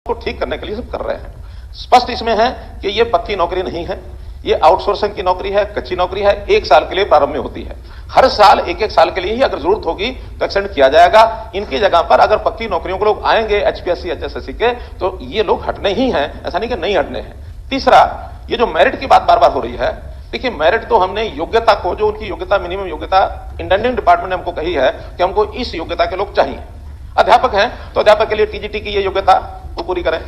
को ठीक करने के लिए सब कर रहे हैं। स्पष्ट इसमें है कि ये पक्की नौकरी नहीं है, ये आउटसोर्सिंग की नौकरी है, कच्ची नौकरी है, 1 साल के लिए प्रारंभ में होती है। हर साल 1-1 साल के लिए ही अगर जरूरत होगी तो एक्सटेंड किया जाएगा। इनकी जगह पर अगर पक्की नौकरियों के लोग आएंगे एचपीएससी एचएसएससी के, तो ये लोग हटने ही हैं, ऐसा नहीं कि नहीं हटने हैं। तीसरा, ये जो मेरिट की बात बार बार हो रही है, देखिए मेरिट तो हमने योग्यता को, जो उनकी योग्यता मिनिमम योग्यता इंटेंडिंग डिपार्टमेंट ने हमको कही है कि हमको इस योग्यता के लोग चाहिए। अध्यापक हैं तो अध्यापक के लिए टीजीटी की ये योग्यता वो पूरी करें,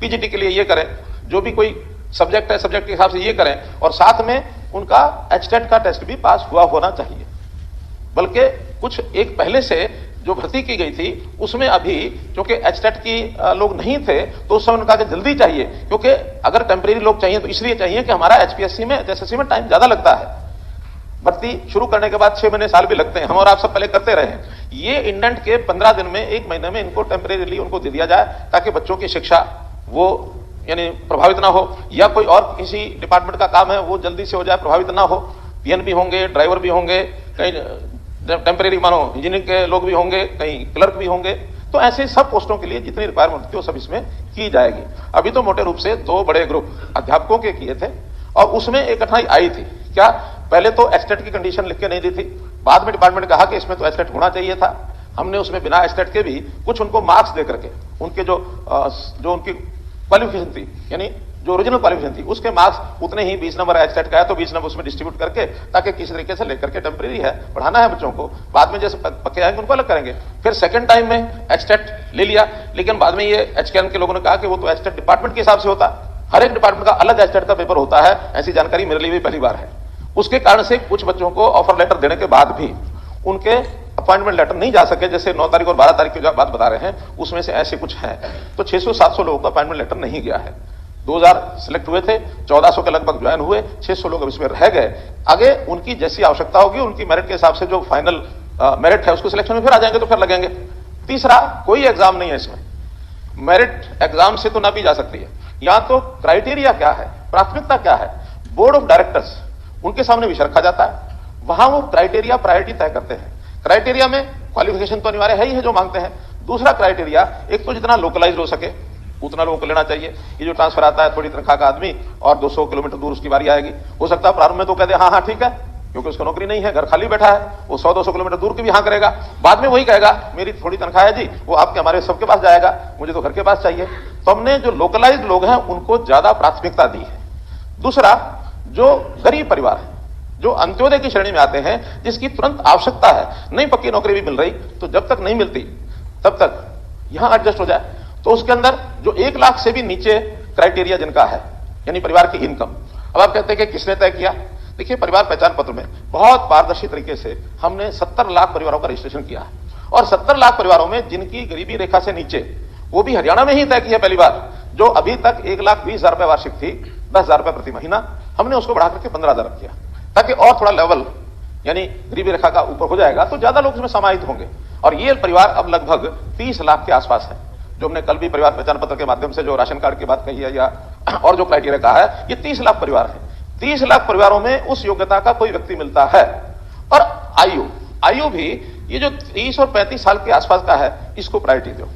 पीजीटी के लिए ये करें, जो भी कोई सब्जेक्ट है सब्जेक्ट के हिसाब से ये करें, और साथ में उनका एचटेट का टेस्ट भी पास हुआ होना चाहिए। बल्कि कुछ एक पहले से जो भर्ती की गई थी उसमें अभी क्योंकि एचटेट की लोग नहीं थे तो उस समय उनका जल्दी चाहिए, क्योंकि अगर टेम्परेरी लोग चाहिए तो इसलिए चाहिए कि हमारा एचपीएससी में एचएसएससी में टाइम ज्यादा लगता है। भर्ती शुरू करने के बाद 6 महीने साल भी लगते हैं, हम और आप सब पहले करते रहे हैं। ये इंडेंट के 15 दिन में 1 महीने में इनको टेम्परेरीली उनको दे दिया जाए ताकि बच्चों की शिक्षा वो यानी प्रभावित ना हो, या कोई और किसी डिपार्टमेंट का काम है वो जल्दी से हो जाए, प्रभावित ना हो। पीएन भी होंगे, ड्राइवर भी होंगे, कहीं टेम्परेरी मानो इंजीनियरिंग के लोग भी होंगे, कहीं क्लर्क भी होंगे। तो ऐसे सब पोस्टों के लिए जितनी रिक्वायरमेंट होती है वो सब इसमें की जाएगी। अभी तो मोटे रूप से 2 बड़े ग्रुप अध्यापकों के किए थे और उसमें एक कठिनाई आई थी। क्या? पहले तो एचटेट की कंडीशन लिख के नहीं दी थी, बाद में डिपार्टमेंट ने कहा कि इसमें तो एचटेट होना चाहिए था। हमने उसमें बिना एचटेट के भी कुछ उनको मार्क्स दे करके उनके जो उनकी क्वालिफिकेशन थी, यानी जो ओरिजिनल क्वालिफिकेशन थी उसके मार्क्स उतने ही 20 नंबर एचटेट का है तो 20 नंबर उसमें डिस्ट्रीब्यूट करके, ताकि किसी तरीके से लेकर के टेम्परेरी है पढ़ाना है बच्चों को, बाद में जैसे पक्के आएंगे उनको अलग करेंगे। फिर सेकंड टाइम में एचटेट ले लिया, लेकिन बाद में ये एचकेएन के लोगों ने कहा कि वो तो एचटेट डिपार्टमेंट के हिसाब से होता है, हर एक डिपार्टमेंट का अलग एचटेट का पेपर होता है। ऐसी जानकारी मेरे लिए भी पहली बार है। उसके कारण से कुछ बच्चों को ऑफर लेटर देने के बाद भी उनके अपॉइंटमेंट लेटर नहीं जा सके, जैसे 9 तारीख और 12 तारीख की जो बात बता रहे हैं उसमें से ऐसे कुछ हैं। तो 600-700 लोगों का अपॉइंटमेंट लेटर नहीं गया है। 2000 सिलेक्ट हुए थे, 1400 के लगभग ज्वाइन हुए, 600 लोग अब इसमें रह गए। आगे उनकी जैसी आवश्यकता होगी उनकी मेरिट के हिसाब से जो फाइनल मेरिट है उसको सिलेक्शन में फिर आ जाएंगे तो फिर लगेंगे। तीसरा, कोई एग्जाम नहीं है इसमें, मेरिट एग्जाम से तो ना भी जा सकती है। यहां तो क्राइटेरिया क्या है, प्राथमिकता क्या है, बोर्ड ऑफ डायरेक्टर्स उनके सामने विषय रखा जाता है, वहां वो क्राइटेरिया प्रायोरिटी तय करते हैं। क्राइटेरिया में क्वालिफिकेशन तो अनिवार्य है ही है जो मांगते हैं। दूसरा क्राइटेरिया, एक तो जितना लोकलाइज हो सके उतना लोगों को लेना चाहिए। ये जो ट्रांसफर आता है थोड़ी तनख्वाह का आदमी और 200 किलोमीटर दूर उसकी बारी आएगी, हो सकता है प्रारंभ में तो कह दे हाँ ठीक है, क्योंकि उसको नौकरी नहीं है, घर खाली बैठा है, वो 100-200 किलोमीटर दूर की भी हाँ करेगा। बाद में वही कहेगा मेरी थोड़ी तनख्वाह है जी, वो आपके हमारे सबके पास जाएगा, मुझे तो घर के पास चाहिए। तो हमने जो लोकलाइज लोग हैं उनको ज्यादा प्राथमिकता दी है। दूसरा, जो गरीब परिवार है, जो अंत्योदय की श्रेणी में आते हैं, जिसकी तुरंत आवश्यकता है, नहीं पक्की नौकरी भी मिल रही तो जब तक नहीं मिलती तब तक यहां एडजस्ट हो जाए, तो उसके अंदर जो 1 लाख से भी नीचे क्राइटेरिया जिनका है, यानी परिवार की इनकम। अब आप कहते हैं कि किसने तय किया? देखिए, परिवार पहचान पत्र में बहुत पारदर्शी तरीके से हमने 70 लाख परिवारों का रजिस्ट्रेशन किया है, और 70 लाख परिवारों में जिनकी गरीबी रेखा से नीचे, वो भी हरियाणा में ही तय किया पहली बार। जो अभी तक 1,20,000 रुपए वार्षिक थी, 10,000 रुपए प्रति महीना, हमने उसको बढ़ा करके 15,000 किया, ताकि और थोड़ा लेवल यानी गरीबी रेखा का ऊपर हो जाएगा तो ज्यादा लोग इसमें समाहित होंगे। और ये परिवार अब लगभग 30 लाख के आसपास है, जो हमने कल भी परिवार पहचान पत्र के माध्यम से जो राशन कार्ड की बात कही है या और जो क्राइटेरिया कहा है, ये 30 लाख परिवार है। 30 लाख परिवारों में उस योग्यता का कोई व्यक्ति मिलता है। और आयु भी ये जो 30 और 35 साल के आसपास का है, इसको प्रायोरिटी दो।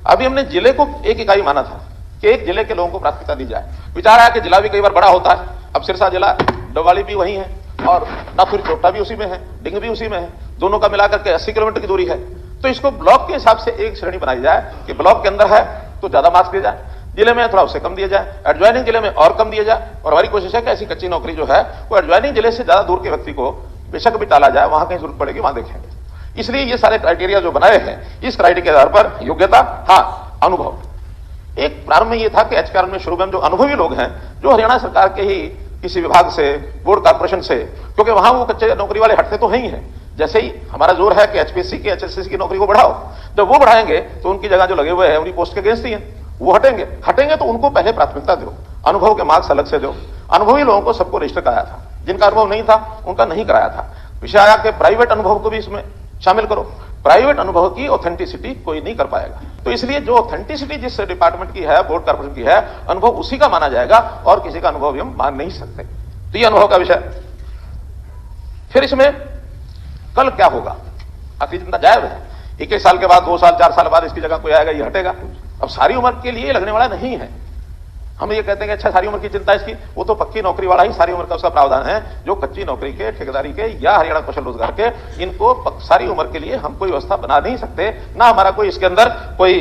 अभी हमने जिले को एक इकाई माना था कि एक जिले के लोगों को प्राथमिकता दी जाए। विचार आया कि जिला भी कई बार बड़ा होता है, अब सिरसा जिला, डबवाली भी वही है और नाथुरी चोटा भी उसी में है, डिंग भी उसी में है, दोनों का मिलाकर के 80 किलोमीटर की दूरी है। तो इसको ब्लॉक के हिसाब से एक श्रेणी बनाई जाए कि ब्लॉक के अंदर है तो ज्यादा मार्क्स दिए जाए, जिले में थोड़ा उससे कम दिया जाए, एडजॉइनिंग जिले में और कम दिया जाए। और हमारी कोशिश है कि ऐसी कच्ची नौकरी जो है वो एडजॉइनिंग जिले से ज्यादा दूर के व्यक्ति को बेशक भी टाला जाए, वहां कहीं जरूरत पड़ेगी वहां देखेंगे। इसलिए ये सारे क्राइटेरिया जो बनाए हैं, इस क्राइटेरिया के आधार पर योग्यता, हाँ अनुभव। एक प्रारंभ में ये था कि एचकेआर में शुरू में जो अनुभवी लोग हैं, जो हरियाणा सरकार के ही किसी विभाग से, बोर्ड कॉर्पोरेशन से, क्योंकि वहां वो कच्चे नौकरी वाले हटते तो है ही हैं। जैसे ही हमारा जोर है कि एचपीएससी की, एचएसएससी की नौकरी को बढ़ाओ, जब वो बढ़ाएंगे तो उनकी जगह जो लगे हुए हैं उनकी पोस्ट के अगेंस्ट ही है, वो हटेंगे तो उनको पहले प्राथमिकता दो, अनुभव के मार्क्स अलग से दो। अनुभवी लोगों को सबको रजिस्टर कराया था, जिनका अनुभव नहीं था उनका नहीं कराया था। विषय आया कि प्राइवेट अनुभव को भी इसमें शामिल करो। प्राइवेट अनुभव की ऑथेंटिसिटी कोई नहीं कर पाएगा, तो इसलिए जो ऑथेंटिसिटी जिस डिपार्टमेंट की है, बोर्ड कॉर्पोरेशन की है, अनुभव उसी का माना जाएगा और किसी का अनुभव हम मान नहीं सकते। तो ये अनुभव का विषय। फिर इसमें कल क्या होगा, आखिरी चिंता जायज है। 1-1 साल के बाद, 2 साल 4 साल बाद इसकी जगह कोई आएगा, ये हटेगा। अब सारी उम्र के लिए लगने वाला नहीं है। हम ये कहते हैं कि अच्छा सारी उम्र की चिंता इसकी, वो तो पक्की नौकरी वाला ही सारी उम्र का उसका प्रावधान है। जो कच्ची नौकरी के, ठेकेदारी के या हरियाणा कौशल रोजगार के, इनको सारी उम्र के लिए हम कोई व्यवस्था बना नहीं सकते, ना हमारा कोई इसके अंदर कोई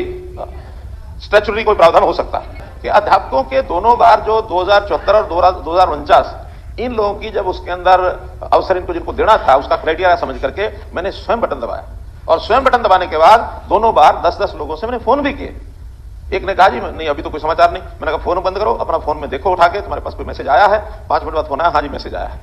स्टैच्यूटरी कोई प्रावधान हो सकता कि अध्यापकों के दोनों बार जो 2074 और 2049 इन लोगों की जब उसके अंदर अवसर इनको जिनको देना था उसका क्राइटेरिया समझ करके मैंने स्वयं बटन दबाया, और स्वयं बटन दबाने के बाद दोनों बार 10-10 लोगों से मैंने फोन भी किए। एक ने कहा जी नहीं अभी तो कोई समाचार नहीं। मैंने कहा फोन बंद करो, अपना फोन में देखो उठा के तुम्हारे पास कोई मैसेज आया है, 5 मिनट बाद फोन आया, हाँ जी मैसेज आया है।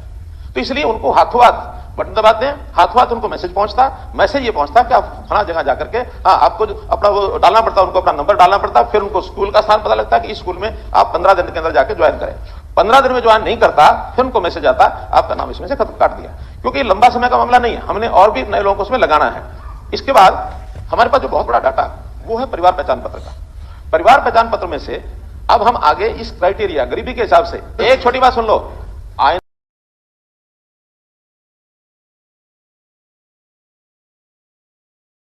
तो इसलिए उनको हाथों हाथ बटन दबाते हैं, हाथों हाथ उनको मैसेज पहुंचता। मैसेज ये पहुंचता कि आप फला जगह जाकर के, हाँ आपको अपना वो डालना पड़ता, उनको अपना नंबर डालना पड़ता, फिर उनको स्कूल का स्थान पता लगता कि इस स्कूल में आप 15 दिन के अंदर जाके ज्वाइन करें। 15 दिन में ज्वाइन नहीं करता, फिर उनको मैसेज आता आपका नाम इसमें से खत्म काट दिया, क्योंकि लंबा समय का मामला नहीं है, हमने और भी नए लोगों को उसमें लगाना है। इसके बाद हमारे पास जो बहुत बड़ा डाटा वो है परिवार पहचान पत्र का। परिवार पहचान पत्र में से अब हम आगे इस क्राइटेरिया गरीबी के हिसाब से, एक छोटी बात सुन लो,